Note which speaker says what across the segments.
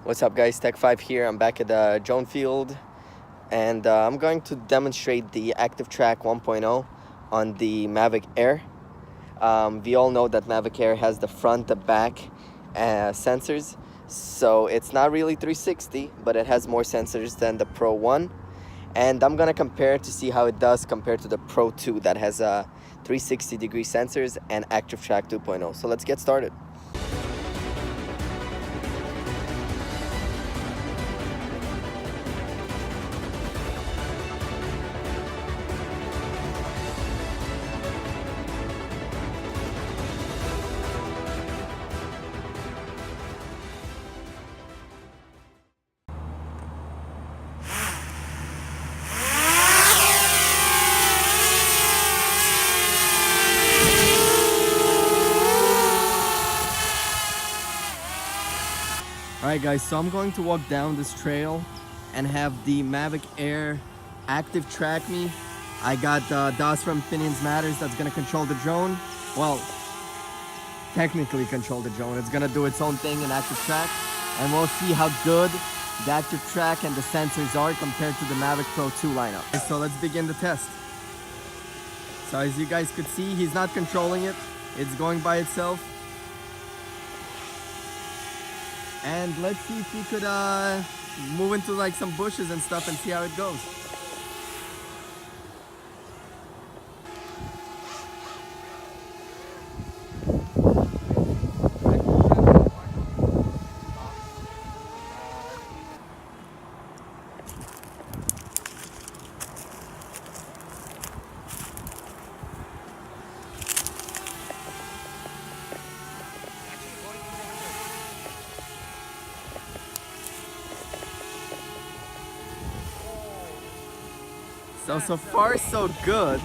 Speaker 1: What's up guys, Tech5 here. I'm back at the drone field and I'm going to demonstrate the Active Track 1.0 on the Mavic Air. We all know that Mavic Air has the front, the back sensors, so it's not really 360, but it has more sensors than the Pro 1. And I'm gonna compare to see how it does compared to the Pro 2 that has 360-degree sensors and Active Track 2.0. So let's get started. Alright guys, so I'm going to walk down this trail and have the Mavic Air Active Track me. I got DOS from Opinions Matters that's going to control the drone. Well, technically control the drone. It's going to do its own thing in Active Track. And we'll see how good the Active Track and the sensors are compared to the Mavic Pro 2 lineup. So let's begin the test. So as you guys could see, he's not controlling it. It's going by itself. And let's see if he could move into like some bushes and stuff and see how it goes. So far so good.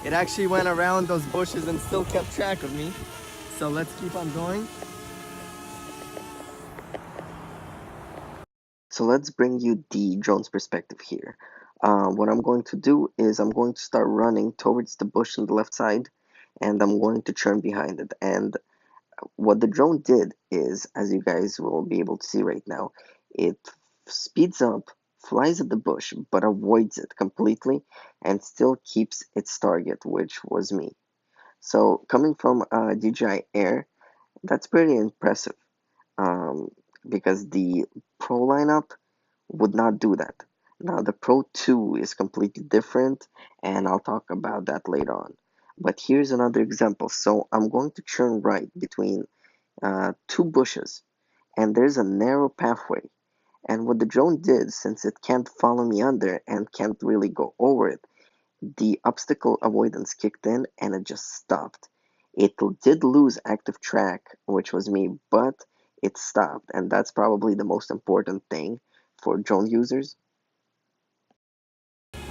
Speaker 1: It actually went around those bushes and still kept track of me. So let's keep on going. So let's bring you the drone's perspective here. What I'm going to do is I'm going to start running towards the bush on the left side, and I'm going to turn behind it. And what the drone did is, as you guys will be able to see right now, it speeds up, flies at the bush, but avoids it completely and still keeps its target, which was me. So coming from DJI Air, that's pretty impressive, because the Pro lineup would not do that. Now the Pro 2 is completely different, and I'll talk about that later on. But here's another example. So I'm going to turn right between two bushes, and there's a narrow pathway. And what the drone did, since it can't follow me under and can't really go over it, the obstacle avoidance kicked in and it just stopped. It did lose active track, which was me, but it stopped, and that's probably the most important thing for drone users.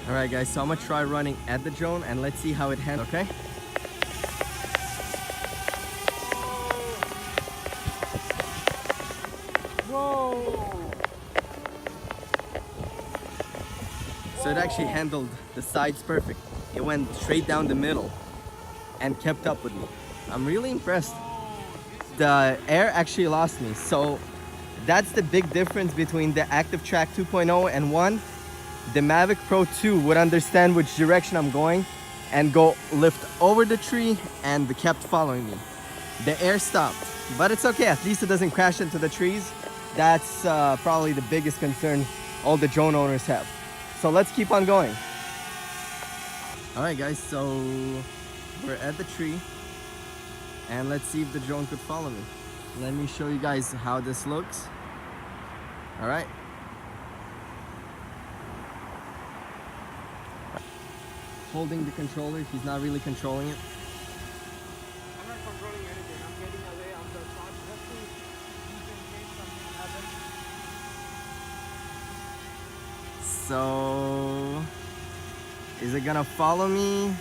Speaker 1: Alright guys, so I'm gonna try running at the drone and let's see how it handles, okay? Whoa! So it actually handled the sides perfect. It went straight down the middle and kept up with me. I'm really impressed. The Air actually lost me. So that's the big difference between the Active Track 2.0 and 1. The Mavic Pro 2 would understand which direction I'm going and go lift over the tree, and kept following me. The Air stopped, but it's okay. At least it doesn't crash into the trees. That's probably the biggest concern all the drone owners have. So let's keep on going. Alright guys, so we're at the tree and let's see if the drone could follow me. Let me show you guys how this looks. Alright. Holding the controller, he's not really controlling it.
Speaker 2: I'm not controlling anything. I'm getting away on the shot just to use in case something happens.
Speaker 1: So, is it gonna follow me?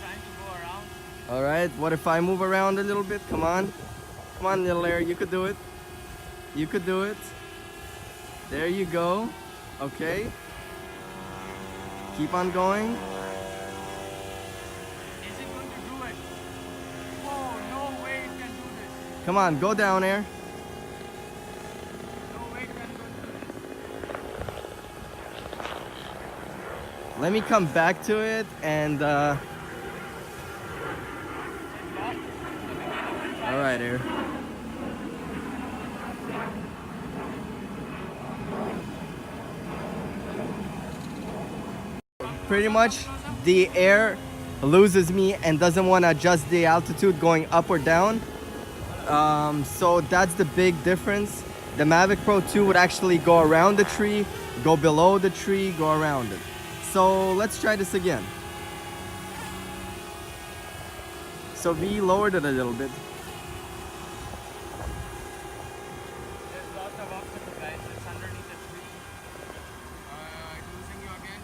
Speaker 2: Trying to go around.
Speaker 1: Alright, what if I move around a little bit? Come on. Come on, little Air, you could do it. You could do it. There you go. Okay. Keep on going.
Speaker 2: Is it going to do it? Oh, no way it can do this.
Speaker 3: Come on, go down, Air.
Speaker 2: No, wait, man, don't do this.
Speaker 3: Let me come back to it and
Speaker 2: It lost in the beginning. Try
Speaker 3: all right,
Speaker 2: again.
Speaker 3: Air. Pretty much the air loses me and doesn't want to adjust the altitude going up or down. So that's the big difference. The Mavic Pro 2 would actually go around the tree, go below the tree, go around it. So let's try this again. So we lowered it a little bit.
Speaker 2: There's lots of obstacles, guys. It's underneath the tree. Losing you again.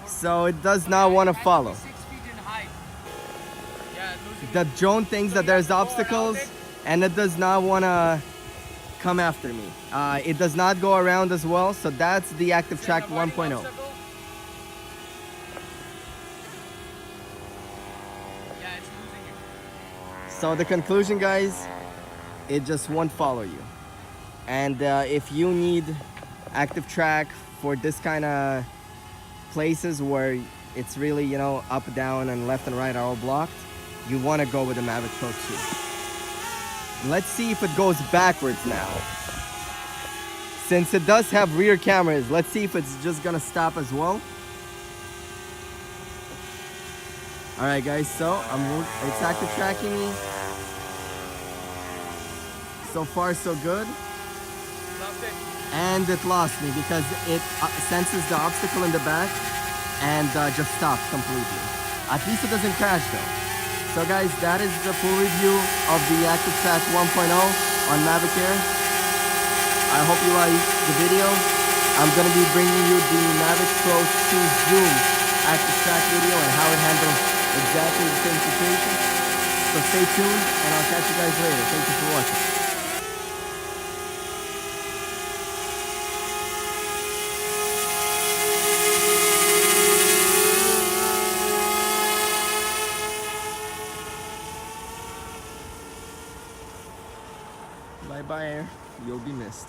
Speaker 3: So it does not want to
Speaker 2: It has
Speaker 3: follow.
Speaker 2: be 6 feet in height. Yeah, losing
Speaker 3: The
Speaker 2: you.
Speaker 3: drone thinks
Speaker 2: So
Speaker 3: that
Speaker 2: you have
Speaker 3: there's
Speaker 2: to go around
Speaker 3: obstacles
Speaker 2: it.
Speaker 3: and it does not want to come after me. It does not go around as well, so that's the active
Speaker 2: Say
Speaker 3: track
Speaker 2: avoiding
Speaker 3: 1.0.
Speaker 2: obstacle. Yeah, it's losing you.
Speaker 3: So the conclusion, guys, it just won't follow you. And if you need active track for this kind of places where it's really, you know, up, down, and left and right are all blocked, you want to go with the Mavic Pro 2. Let's see if it goes backwards now. Since it does have rear cameras, let's see if it's just gonna stop as well. All right, guys, so it's active tracking me. So far, so good.
Speaker 2: Lost it.
Speaker 3: And it lost me because it senses the obstacle in the back and just stops completely. At least it doesn't crash though. So guys, that is the full review of the Active Track 1.0 on Mavic Air. I hope you liked the video. I'm going to be bringing you the Mavic Pro 2 Zoom Active Track video and how it handles exactly the same situation. So stay tuned and I'll catch you guys later. Thank you for watching. Bye bye, Air. You'll be missed.